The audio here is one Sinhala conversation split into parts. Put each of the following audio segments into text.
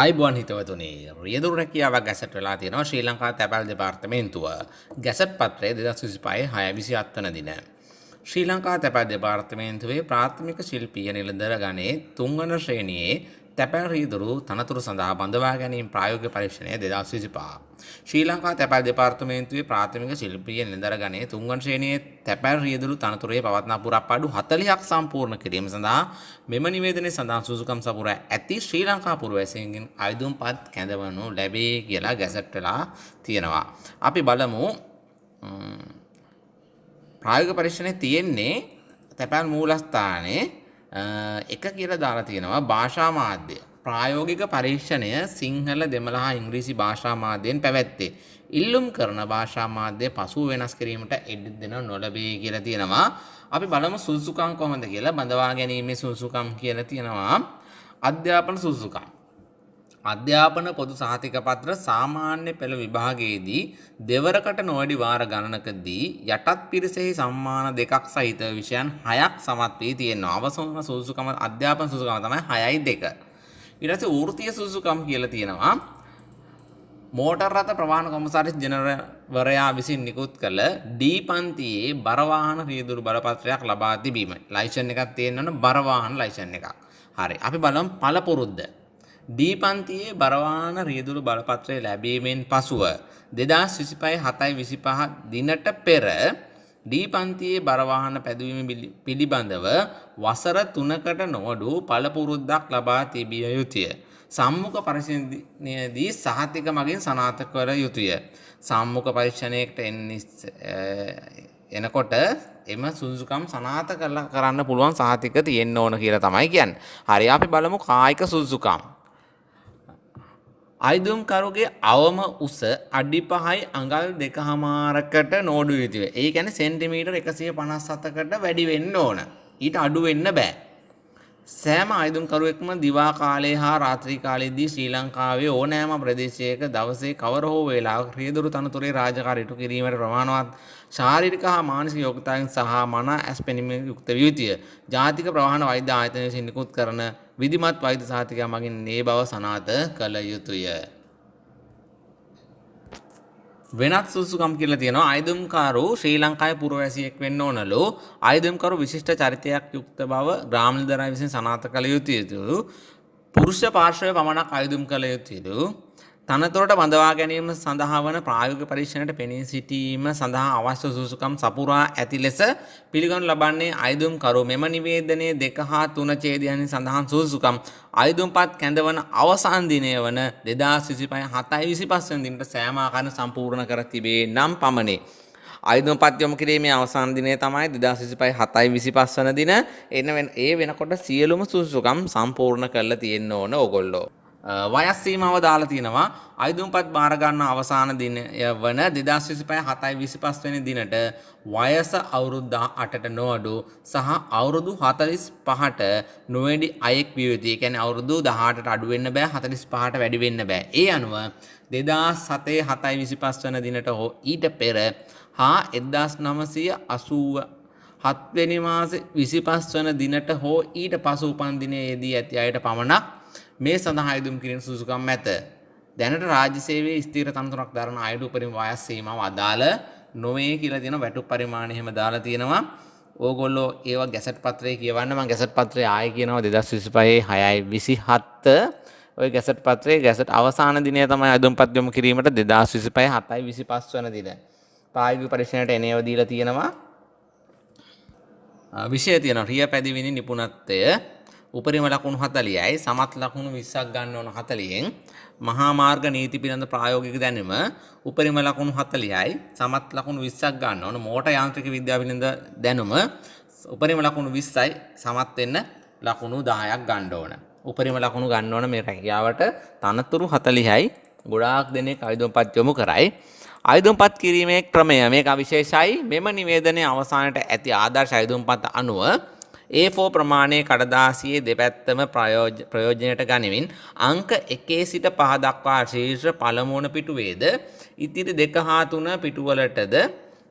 අයිබෝන් හිතවතුනි රියදුරු රැකියාවක් ගැසට් වෙලා තියෙනවා ශ්‍රී ලංකා තැපැල් දෙපාර්තමේන්තුව ගැසට් පත්‍රය 2025 6 27 වන දින ශ්‍රී ලංකා තැපැල් දෙපාර්තමේන්තුවේ ප්‍රාථමික ශිල්පීය නිලධර ගණයේ 3 වන ශ්‍රේණියේ තැපැල් රියදුරු තනතුරු සඳහා බඳවා ගැනීම ප්‍රායෝගික පරීක්ෂණය 2025 ශ්‍රී ලංකා තැපැල් දෙපාර්තමේන්තුවේ ප්‍රාථමික ශිල්පීය නිලධර ගණයේ 3 වන ශ්‍රේණියේ තැපැල් රියදුරු තනතුරේ පවත්නා පුරප්පාඩු 40ක් සම්පූර්ණ කිරීම සඳහා මෙම නිවේදනයේ සඳහන් සුසුකම් සපුරා ඇති ශ්‍රී ලංකා පුරවැසියන්ගෙන් අයදුම්පත් කැඳවනු ලැබේ කියලා ගැසට් වෙලා තියෙනවා. අපි බලමු ප්‍රායෝගික පරීක්ෂණේ තියෙන්නේ තැපැල් මූලස්ථානයේ එක කියලා දාලා තියෙනවා භාෂා මාධ්‍ය ප්‍රායෝගික පරීක්ෂණය සිංහල දෙමළ හා ඉංග්‍රීසි භාෂා මාධ්‍යයෙන් පැවැත්තේ ඉල්ලුම් කරන භාෂා මාධ්‍ය පසුව වෙනස් කිරීමට ඉඩ දෙන නොලැබේ කියලා තියෙනවා. අපි බලමු සුසුකම් කොහොමද කියලා. බඳවා ගැනීමේ සුසුකම් කියලා තියෙනවා. අධ්‍යාපන සුසුකම්. අධ්‍යාපන පොදු සහතික පත්‍ර සාමාන්‍ය පෙළ විභාගයේදී දෙවරකට නොවැඩි වාර ගණනකදී යටත් පිරිසෙහි සම්මාන දෙකක් සහිත විෂයන් 6ක් සමත් වී තියෙනවා. අවසන් සුසුකම අධ්‍යාපන සුසුකම තමයි 6.2. ඊට පස්සේ වෘත්තීය සුසුකම් කියලා තියෙනවා. මෝටර් රථ ප්‍රවාහන කොමසාරිස් ජනරල්වරයා විසින් නිකුත් කළ ඩී පන්තියේ බර වාහන රියදුරු බලපත්‍රයක් ලබා තිබීම. ලයිසන් එකක් තියෙනවනේ බර වාහන ලයිසන් එකක්. හරි. අපි බලමු පළපුරුද්ද. ඩී පන්තියේ බර වාහන රියදුරු බලපත්‍රය ලැබීමෙන් පසුව 2025 7/25 දිනට පෙර ඩී පන්තියේ බර වාහන පැදවීම පිළිබඳව වසර 3කට නොවඩු පළපුරුද්දක් ලබා තිබිය යුතුය. සම්මුඛ පරීක්ෂණයේදී සහතික මගින් සනාථ කර යුතුය. සම්මුඛ පරීක්ෂණයකට එනකොට එම සුසුකම් සනාථ කරන්න පුළුවන් සහතික තියෙන්න ඕන කියලා තමයි කියන්නේ. හරි අපි බලමු කායික සුසුකම්. අයිදුම්කරුගේ අවම උස අඩි 5යි අඟල් 2.5කට නෝඩු යුතුය. ඒ කියන්නේ සෙන්ටිමීටර් 157කට වැඩි වෙන්න ඕන. ඊට අඩු වෙන්න බෑ. සෑම අයිදුම්කරුවෙක්ම දිවා කාලයේ හා රාත්‍රී කාලයේදී ශ්‍රී ලංකාවේ ඕනෑම ප්‍රදේශයක දවසේ කවර හෝ වේලාවක රියදුරු තනතුරේ රාජකාරී ඉටු කිරීමට ප්‍රමාණවත් ශාරීරික හා මානසික යෝග්‍යතාවයන් සහ මනා ඇස් පෙනීමෙන් යුක්ත විය යුතුය. ජාතික ප්‍රවාහන වෛද්‍ය ආයතනය විසින් නිකුත් කරන විධිමත් වෛද්‍ය සහතිකයක් මගින් මේ බව සනාථ කළ යුතුය. වෙනත් සුසුකම් කියලා තියෙනවා. අයිදුම්කරු ශ්‍රී ලංකාවේ පුරවැසියෙක් වෙන්න ඕනලු. අයිදුම්කරු විශිෂ්ට චරිතයක් යුක්ත බව ග්‍රාම නිලධාරියා විසින් සනාථ කළ යුතුය. පුරුෂ පාර්ශවය පමණක් අයිදුම් කළ යුතුය. තනතුරට බඳවා ගැනීම සඳහා වන ප්‍රායෝගික පරීක්ෂණයට පෙනී සිටීම සඳහා අවශ්‍ය සුසුකම් සපුරා ඇති ලෙස පිළිගනු ලබන්නේ අයිදුම්කරු මෙම නිවේදනයේ 2 හා 3 ඡේදයන්හි සඳහන් සුසුකම් අයිදුම්පත් කැඳවන අවසන් දිනය වන 2025 7/25 වන දිනට සෑම ආකාරයෙන් සම්පූර්ණ කර තිබේ නම් පමණි. අයිදුම්පත් යොමු කිරීමේ අවසන් දිනය තමයි 2025 7/25 වන දින. ඒ වෙනකොට සියලුම සුසුකම් සම්පූර්ණ කරලා තියෙන්න ඕන ඕගොල්ලෝ. වයස් සීමාව දාලා තියෙනවා. අයිදුම්පත් බාර ගන්න අවසාන දිනය වන 2025 7/25 වෙනි දිනට වයස අවුරුදු 18ට නොඅඩු සහ අවුරුදු 45ට නොවැඩි අයෙක් විය යුතුයි. ඒ කියන්නේ අවුරුදු 18ට අඩු වෙන්න බෑ 45ට වැඩි වෙන්න බෑ. ඒ අනුව 2007 7/25 වන දිනට හෝ ඊට පෙර හා 1987 වෙනි මාසේ 25 වන දිනට හෝ ඊට පසු උපන් දිනයේදී ඇති අයට පමණක් මේ සඳහා අයදුම් කිරීම සුසුකම් ඇත. දැනට රාජ්‍ය සේවයේ ස්ථිර තනතුරක් දරන අයට උපරිම වයස් සීමාව අදාළ නොවේ කියලා තියෙනවා. වැටුප් පරිමාණය එහෙම දාලා තියෙනවා. ඕගොල්ලෝ ඒවා ගැසට් පත්‍රයේ කියවන්න. මම ගැසට් පත්‍රය ආයේ කියනවා 2025 6/27 ඔය ගැසට් පත්‍රයේ ගැසට් අවසාන දිනය තමයි අයදුම්පත් යොමු කිරීමට 2025 7/25 වන දින. ප්‍රායෝගික පරීක්ෂණයට එනේව දීලා තියෙනවා. විෂය තියෙනවා රිය පැදිවිනි නිපුණත්වය උපරිම ලකුණු 40යි සමත් ලකුණු 20ක් ගන්න ඕන 40න් මහා මාර්ග නීති පිළිබඳ ප්‍රායෝගික දැනුම උපරිම ලකුණු 40යි සමත් ලකුණු 20ක් ගන්න ඕන මෝටර් යාන්ත්‍රික විද්‍යාව පිළිබඳ දැනුම උපරිම ලකුණු 20යි සමත් වෙන්න ලකුණු 10ක් ගන්න ඕන උපරිම ලකුණු ගන්න ඕන මේ රැකියාවට තනතුරු 40යි ගොඩාක් දෙනෙක් අයදුම්පත් යොමු කරයි අයදුම්පත් කිරීමේ ක්‍රමය මේක විශේෂයි මෙම නිවේදනයේ අවසානයේ ඇති ආදර්ශ අයදුම්පත් අනුව A4 ප්‍රමාණයේ කඩදාසියේ දෙපැත්තම ප්‍රයෝජනයට ගනිමින් අංක 1 සිට 5 දක්වා ශීර්ෂ පළමු වන පිටුවේද ඉතිරි 2 හා 3 පිටුවලටද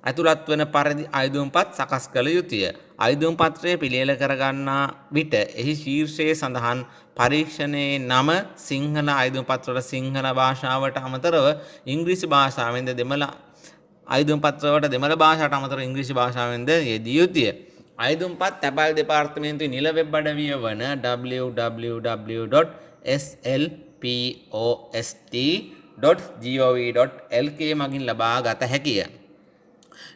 ඇතුළත් වන පරිදි අයදුම්පත් සකස් කළ යුතුය. අයිදුම් පත්‍රය පිළියෙල කරගන්නා විට එහි ශීර්ෂයේ සඳහන් පරීක්ෂණයේ නම සිංහල අයිදුම් පත්‍රවල සිංහල භාෂාවට අමතරව ඉංග්‍රීසි භාෂාවෙන්ද දෙමළ අයිදුම් පත්‍රවලට දෙමළ භාෂාවට අමතරව ඉංග්‍රීසි භාෂාවෙන්ද යෙදිය යුතුය. අයිදුම්පත් තැපැල් දෙපාර්තමේන්තුවේ නිල වෙබ් අඩවිය වන www.slpost.gov.lk මගින් ලබා ගත හැකිය.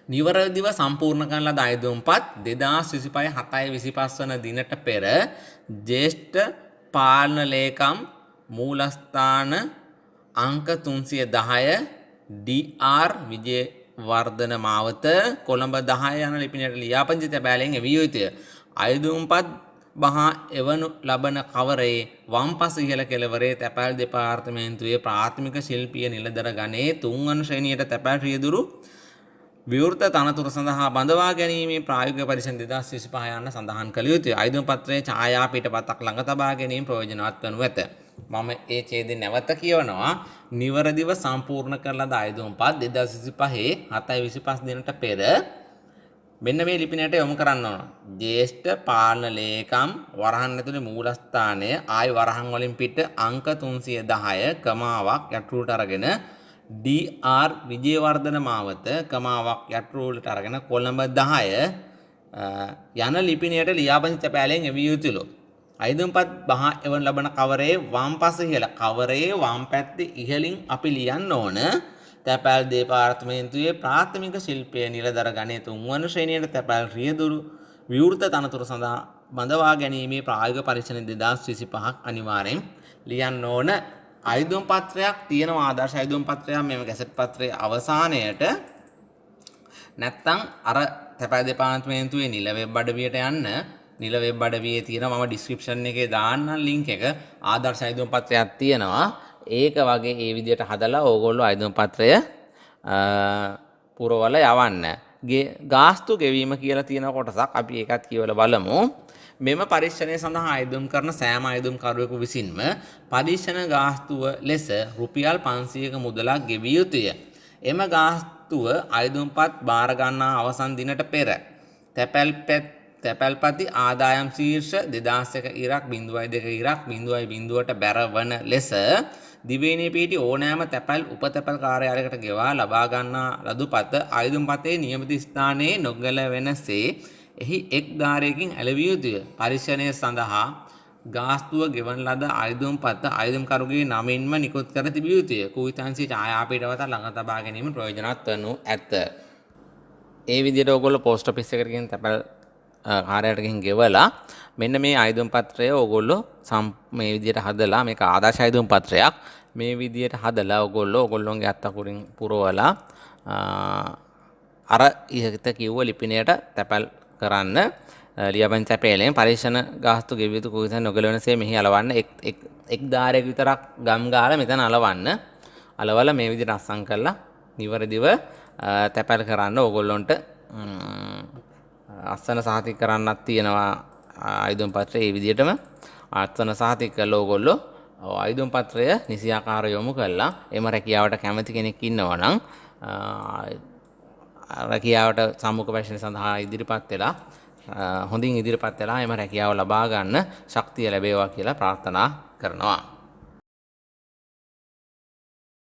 නිවැරදිව සම්පූර්ණ කරන ලද අයදුම්පත් 2025 7/25 වන දිනට පෙර ජ්‍යෙෂ්ඨ පාලන ලේකම් මූලස්ථාන අංක 310 DR විජේවර්ධන මාවත කොළඹ 10 යන ලිපිනයට ලියාපදිංචි තැබෑලෙන් එවිය යුතුය. අයදුම්පත් බහා එවනු ලබන කවරේ වම්පස ඉහළ කෙළවරේ තැපැල් දෙපාර්තමේන්තුවේ ප්‍රාථමික ශිල්පීය නිලධර ගණයේ 3 වන ශ්‍රේණියට තැපැල් රියදුරු විවෘත තනතුර සඳහා බඳවා ගැනීමේ ප්‍රායෝගික පරීක්ෂණ 2025 යන්න සඳහන් කළ යුතුය. අයිදුම් පත්‍රයේ ඡායා පිටපතක් ළඟ තබා ගැනීම ප්‍රයෝජනවත් වනු ඇත. මම ඒ ඡේදය නැවත කියවනවා. නිවරදිව සම්පූර්ණ කරන ලද අයිදුම්පත් 2025 7/25 දිනට පෙර මෙන්න මේ ලිපිනයට යොමු කරන්න ඕන. ජ්‍යෙෂ්ඨ පාලන ලේකම් වරහන් ඇතුලේ මූලස්ථානය ආයි වරහන් වලින් පිට අංක 310 කමාවක් යටුලට අරගෙන DR විජේවර්ධන මාවත කමාවක් යටුලට අරගෙන කොළඹ 10 යන ලිපිනයට ලියාපදිංචි තැපෑලෙන් එවිය යුතුලු. අයිදුම්පත් බහා එවන ලබන කවරේ වම්පස ඉහළ කවරේ වම් පැත්තේ ඉහළින් අපි ලියන්න ඕන තැපැල් දෙපාර්තමේන්තුවේ ප්‍රාථමික ශිල්පීය නිලධර ගණයේ 3 වන ශ්‍රේණියට තැපැල් රියදුරු විවෘත තනතුරු සඳහා බඳවා ගැනීමේ ප්‍රායෝගික පරීක්ෂණ 2025ක් අනිවාර්යෙන් ලියන්න ඕන. අයිදුම් පත්‍රයක් තියෙනවා ආදර්ශ අයිදුම් පත්‍රයක් මෙම ගැසට් පත්‍රයේ අවසානයේට නැත්තම් අර තැපැල් දෙපාර්තමේන්තුවේ නිල වෙබ් අඩවියට යන්න නිල වෙබ් අඩවියේ තියෙනවා මම ඩිස්ක්‍රිප්ෂන් එකේ දාන්නම් ලින්ක් එක ආදර්ශ අයිදුම් පත්‍රයක් තියෙනවා ඒක වගේ ඒ විදිහට හදලා ඕගොල්ලෝ අයිදුම් පත්‍රය පුරවල යවන්න. ගාස්තු ගෙවීම කියලා තියෙන කොටසක් අපි ඒකත් කියවලා බලමු. මෙම පරීක්ෂණය සඳහා අයදුම් කරන සෑම අයදුම් කරුවෙකු විසින්ම පරීක්ෂණ ගාස්තුව ලෙස රුපියල් 500ක මුදලක් ගෙවිය යුතුය. එම ගාස්තුව අයදුම්පත් බාර ගන්නා අවසන් දිනට පෙර තැපැල්පති ආදායම් ශීර්ෂ 2001 ඉරක් 0.2 ඉරක් 0.0ට බැරවන ලෙස දිවයිනේ පිහිටි ඕනෑම තැපැල් උපතැපැල් කාර්යාලයකට ගෙවා ලබා ගන්නා ලදුපත අයදුම්පතේ නියමිත ස්ථානයේ නොගැලවෙනසේ එහි එක් ධාරයකින් ඇලවිය යුතුය. පරීක්ෂණය සඳහා ගාස්තුව ගෙවන ලද අයදුම්පත අයදුම්කරුගේ නමින්ම නිකුත් කර තිබිය යුතුය. කුවිතංශී ඡායා පිටපත ළඟ තබා ගැනීම ප්‍රයෝජනවත් වනු ඇත. ඒ විදිහට ඔයගොල්ලෝ පෝස්ට් ඔෆිස් එකට ගිහින් තැපැල් කාර්යාලයට ගිහින් ගෙවලා මෙන්න මේ අයදුම් පත්‍රය ඔයගොල්ලෝ මේ විදිහට හදලා මේක ආදර්ශ අයදුම් පත්‍රයක් මේ විදිහට හදලා ඔයගොල්ලෝගේ අත්අකුරින් පුරවලා අර ඉහත කිව්ව ලිපිනයට තැපැල් කරන්න ලියාපදිංචි තැපෑලෙන් පරීක්ෂණ ගාස්තු ගෙවිය යුතු කුසන නොගැලවෙනසේ මෙහි අලවන්න එක් ධාරයක විතරක් ගම් ගාලා මෙතන අලවන්න අලවලා මේ විදිහට අස්සම් කරලා නිවැරදිව තැපැල් කරන්න ඕගොල්ලොන්ට අස්සන සහතික කරන්නත් තියෙනවා අයිදුම් පත්‍රය ඒ විදිහටම අස්සන සහතික කළා ඕගොල්ලෝ අයිදුම් පත්‍රය නිසියාකාරව යොමු කළා එම රැකියාවට කැමති කෙනෙක් ඉන්නවා නම් රැකියාවට සම්මුඛ පරීක්ෂණ සඳහා ඉදිරිපත් වෙලා හොඳින් ඉදිරිපත් වෙලා එම රැකියාව ලබා ගන්න ශක්තිය ලැබේවා කියලා ප්‍රාර්ථනා කරනවා.